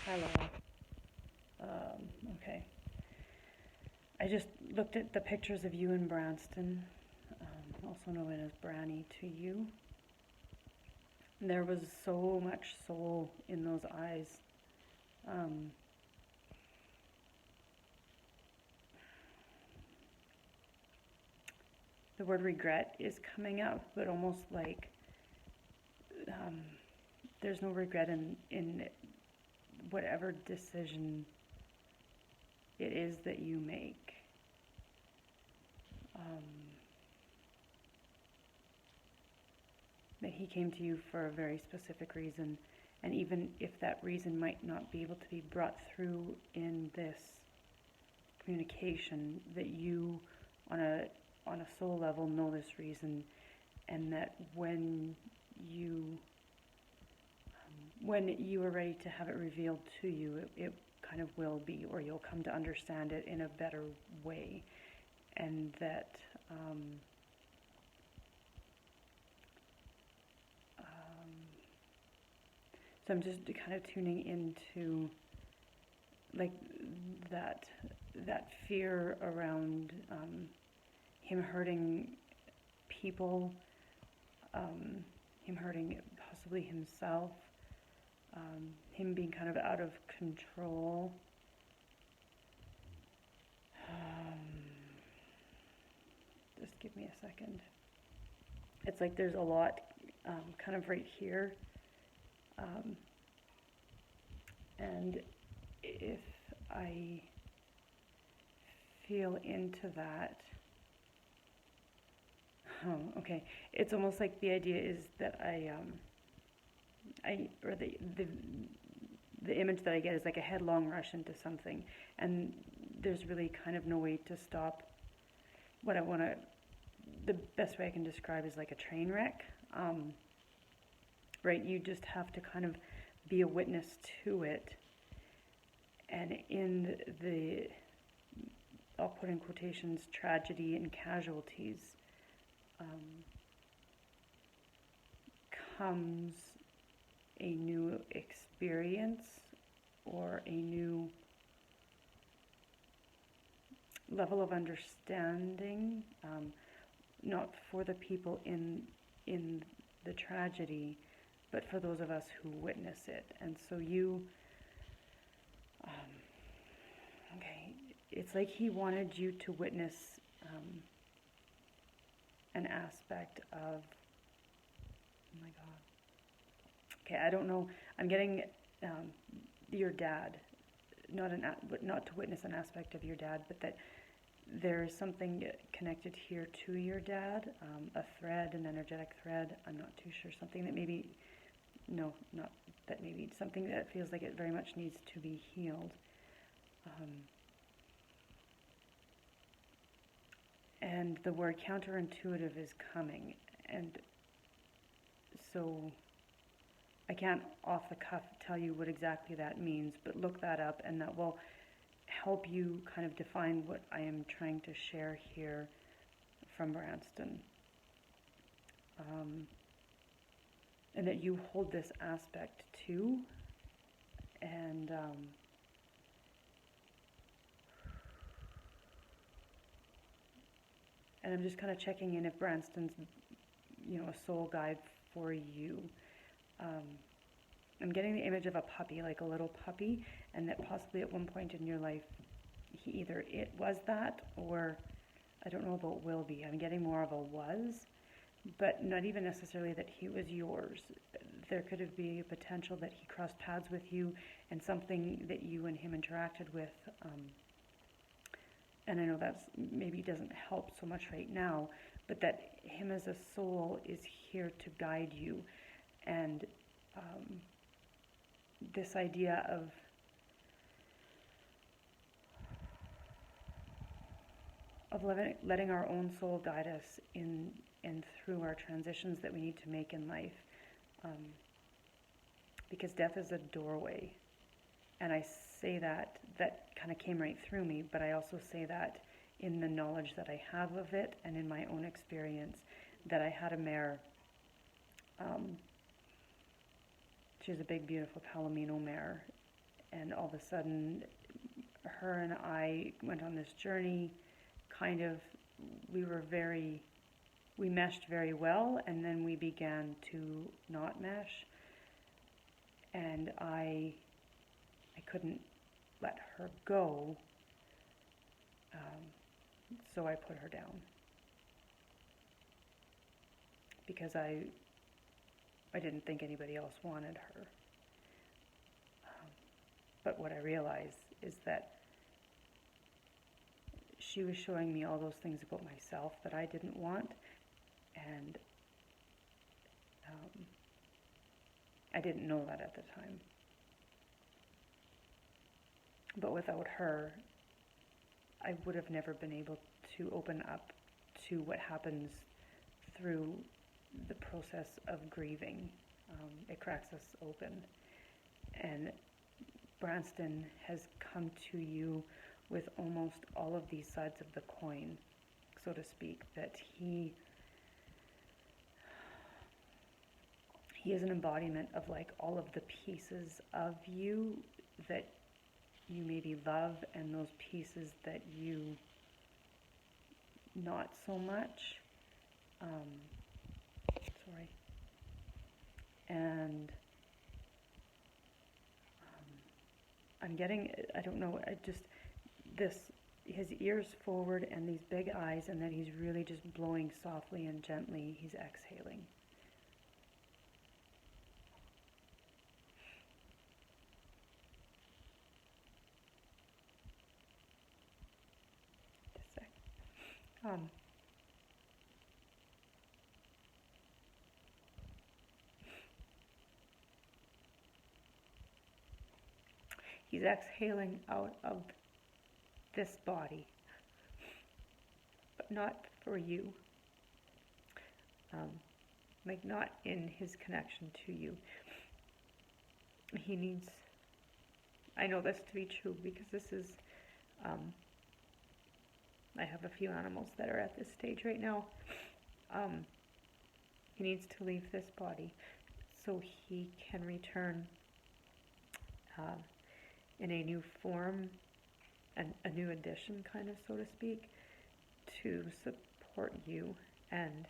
Hi, Laura. Okay. I just looked at the pictures of you in Branston, also known as Branny to you. There was so much soul in those eyes. Um, the word regret is coming up, but almost like um, there's no regret in whatever decision it is that you make. Um, that he came to you for a very specific reason, and even if that reason might not be able to be brought through in this communication, that you on a soul level know this reason, and that when you are ready to have it revealed to you, it kind of will be, or you'll come to understand it in a better way, and that so I'm just kind of tuning into like that that fear around him hurting people, him hurting possibly himself, him being kind of out of control. Just give me a second. It's like there's a lot kind of right here. And if I feel into that, okay, it's almost like the idea is that or the image that I get is like a headlong rush into something, and there's really kind of no way to stop. What I want to, the best way I can describe is like a train wreck, right? You just have to kind of be a witness to it, and in the, I'll put in quotations, tragedy and casualties, comes a new experience or a new level of understanding, not for the people in the tragedy, but for those of us who witness it. And so okay, it's like he wanted you to witness an aspect of, oh my God. Okay, I don't know. I'm getting your dad, not to witness an aspect of your dad, but that there is something connected here to your dad, a thread, an energetic thread. I'm not too sure. Something that maybe, no, not that maybe, something that feels like it very much needs to be healed. And the word counterintuitive is coming. And so I can't off the cuff tell you what exactly that means, but look that up, and that will help you kind of define what I am trying to share here from Branston. And that you hold this aspect too. And I'm just kind of checking in if Branston's, a soul guide for you. I'm getting the image of a puppy, like a little puppy, and that possibly at one point in your life, it was that, or I don't know about will be. I'm getting more of a was, but not even necessarily that he was yours. There could have been a potential that he crossed paths with you and something that you and him interacted with. And I know that's maybe doesn't help so much right now, but that him as a soul is here to guide you. And this idea of letting our own soul guide us in and through our transitions that we need to make in life, because death is a doorway, and I say that kind of came right through me, but I also say that in the knowledge that I have of it and in my own experience, that I had a mare. She was a big, beautiful Palomino mare, and all of a sudden, her and I went on this journey. Kind of, we meshed very well, and then we began to not mesh, and I couldn't let her go, so I put her down because I didn't think anybody else wanted her. But what I realized is that she was showing me all those things about myself that I didn't want, and I didn't know that at the time. But without her, I would have never been able to open up to what happens through the process of grieving. It cracks us open. And Branston has come to you with almost all of these sides of the coin, so to speak, that he is an embodiment of like all of the pieces of you that you maybe love, and those pieces that you not so much. Sorry. And I'm getting, I don't know, his ears forward and these big eyes, and then he's really just blowing softly and gently. He's exhaling. Just a sec. He's exhaling out of this body, but not for you. Like not in his connection to you. He needs, I know this to be true because this is, I have a few animals that are at this stage right now. He needs to leave this body so he can return in a new form, and a new addition, kind of, so to speak, to support you. And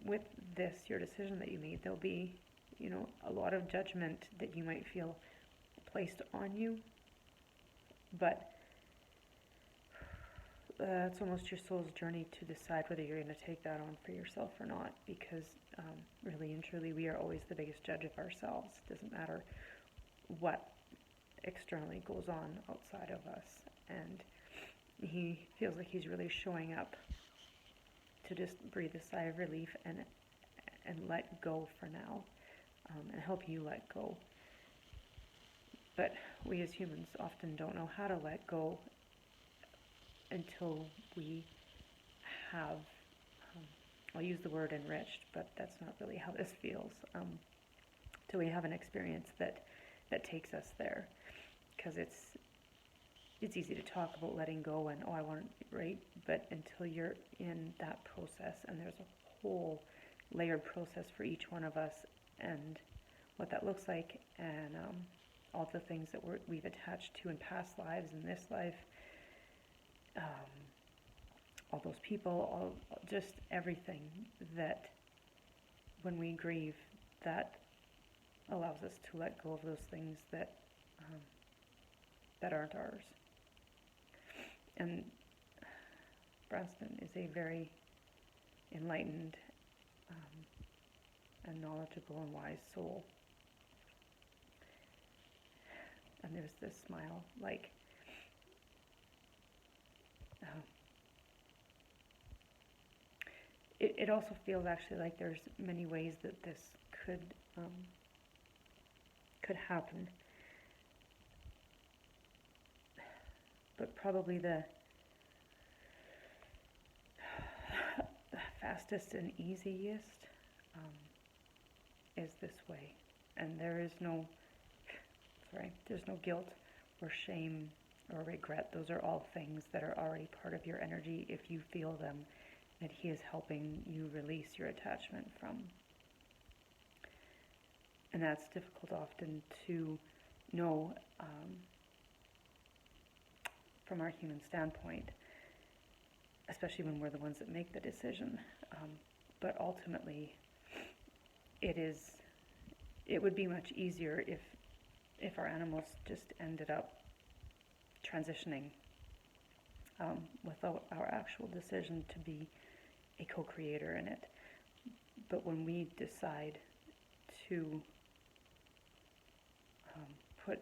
with this, your decision that you made, there'll be, a lot of judgment that you might feel placed on you, but it's almost your soul's journey to decide whether you're going to take that on for yourself or not, because really and truly, we are always the biggest judge of ourselves. It doesn't matter what externally goes on outside of us, and he feels like he's really showing up to just breathe a sigh of relief and let go for now, and help you let go. But we as humans often don't know how to let go until we have, I'll use the word enriched, but that's not really how this feels, till we have an experience that takes us there. Because it's easy to talk about letting go and, I want it right, but until you're in that process, and there's a whole layered process for each one of us, and what that looks like, and all the things that we've attached to in past lives and this life, all those people, just everything that when we grieve, that allows us to let go of those things that aren't ours. And Branston is a very enlightened and knowledgeable and wise soul. And there's this smile, like, it also feels actually like there's many ways that this could happen. But probably the fastest and easiest is this way. And there's no guilt or shame or regret. Those are all things that are already part of your energy if you feel them, that he is helping you release your attachment from. And that's difficult often to know from our human standpoint, especially when we're the ones that make the decision. But ultimately, it would be much easier if our animals just ended up transitioning without our actual decision to be a co-creator in it. But when we decide to put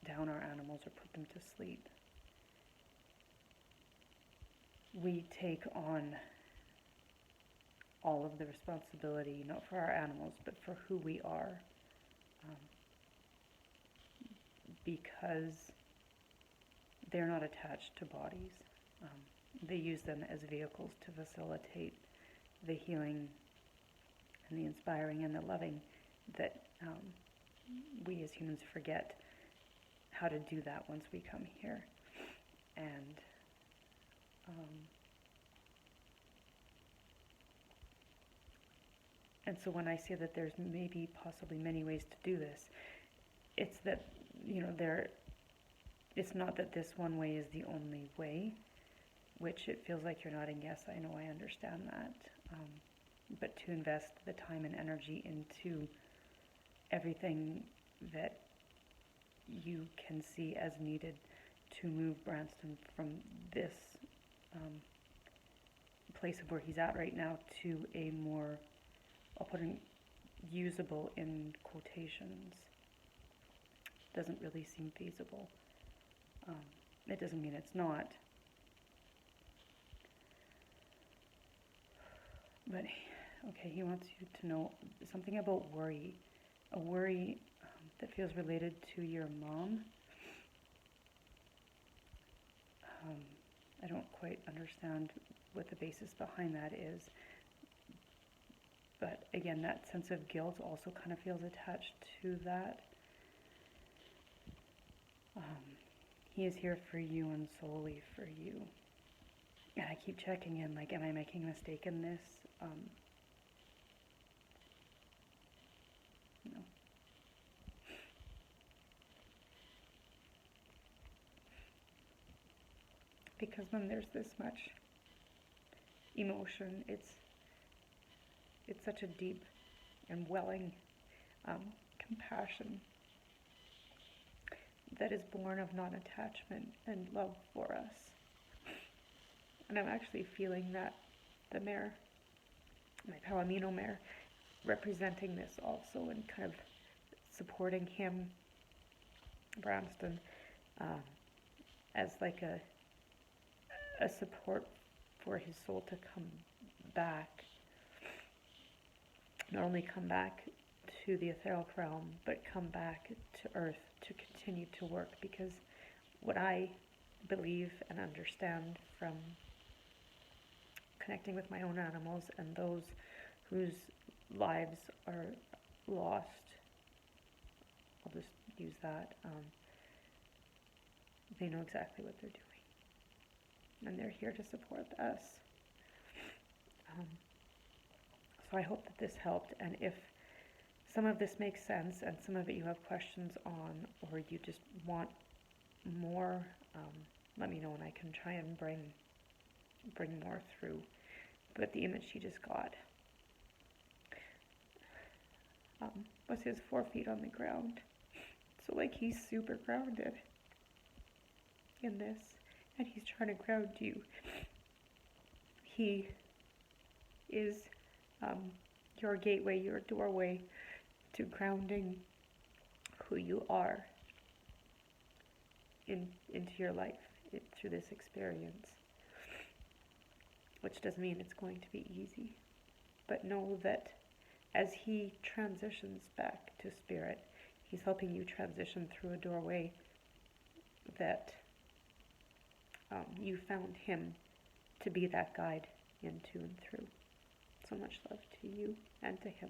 down our animals or put them to sleep, we take on all of the responsibility, not for our animals, but for who we are, because they're not attached to bodies. They use them as vehicles to facilitate the healing and the inspiring and the loving that we as humans forget how to do that once we come here. And so when I say that there's maybe possibly many ways to do this, it's that, it's not that this one way is the only way, which it feels like you're nodding yes, I know, I understand that. But to invest the time and energy into everything that you can see as needed to move Branston from this place of where he's at right now to a more, I'll put in usable in quotations, doesn't really seem feasible. It doesn't mean it's not. But, okay, he wants you to know something about worry. A worry that feels related to your mom. I don't quite understand what the basis behind that is. But again, that sense of guilt also kind of feels attached to that. He is here for you and solely for you. And I keep checking in, like, am I making a mistake in this? No. Because when there's this much emotion, it's such a deep and welling compassion that is born of non-attachment and love for us. And I'm actually feeling that the mare, my Palomino mare, representing this also and kind of supporting him, Branston, as like a support for his soul to come back. Not only come back to the etheric realm, but come back to Earth to continue to work. Because what I believe and understand from connecting with my own animals and those whose lives are lost, I'll just use that, they know exactly what they're doing. And they're here to support us. So I hope that this helped, and if some of this makes sense and some of it you have questions on, or you just want more, let me know and I can try and bring more through. But the image she just got was his 4 feet on the ground. So like he's super grounded in this, and he's trying to ground you. He is your gateway, your doorway to grounding who you are into your life through this experience. Which doesn't mean it's going to be easy. But know that as he transitions back to spirit, he's helping you transition through a doorway that you found him to be that guide into and through. So much love to you and to him.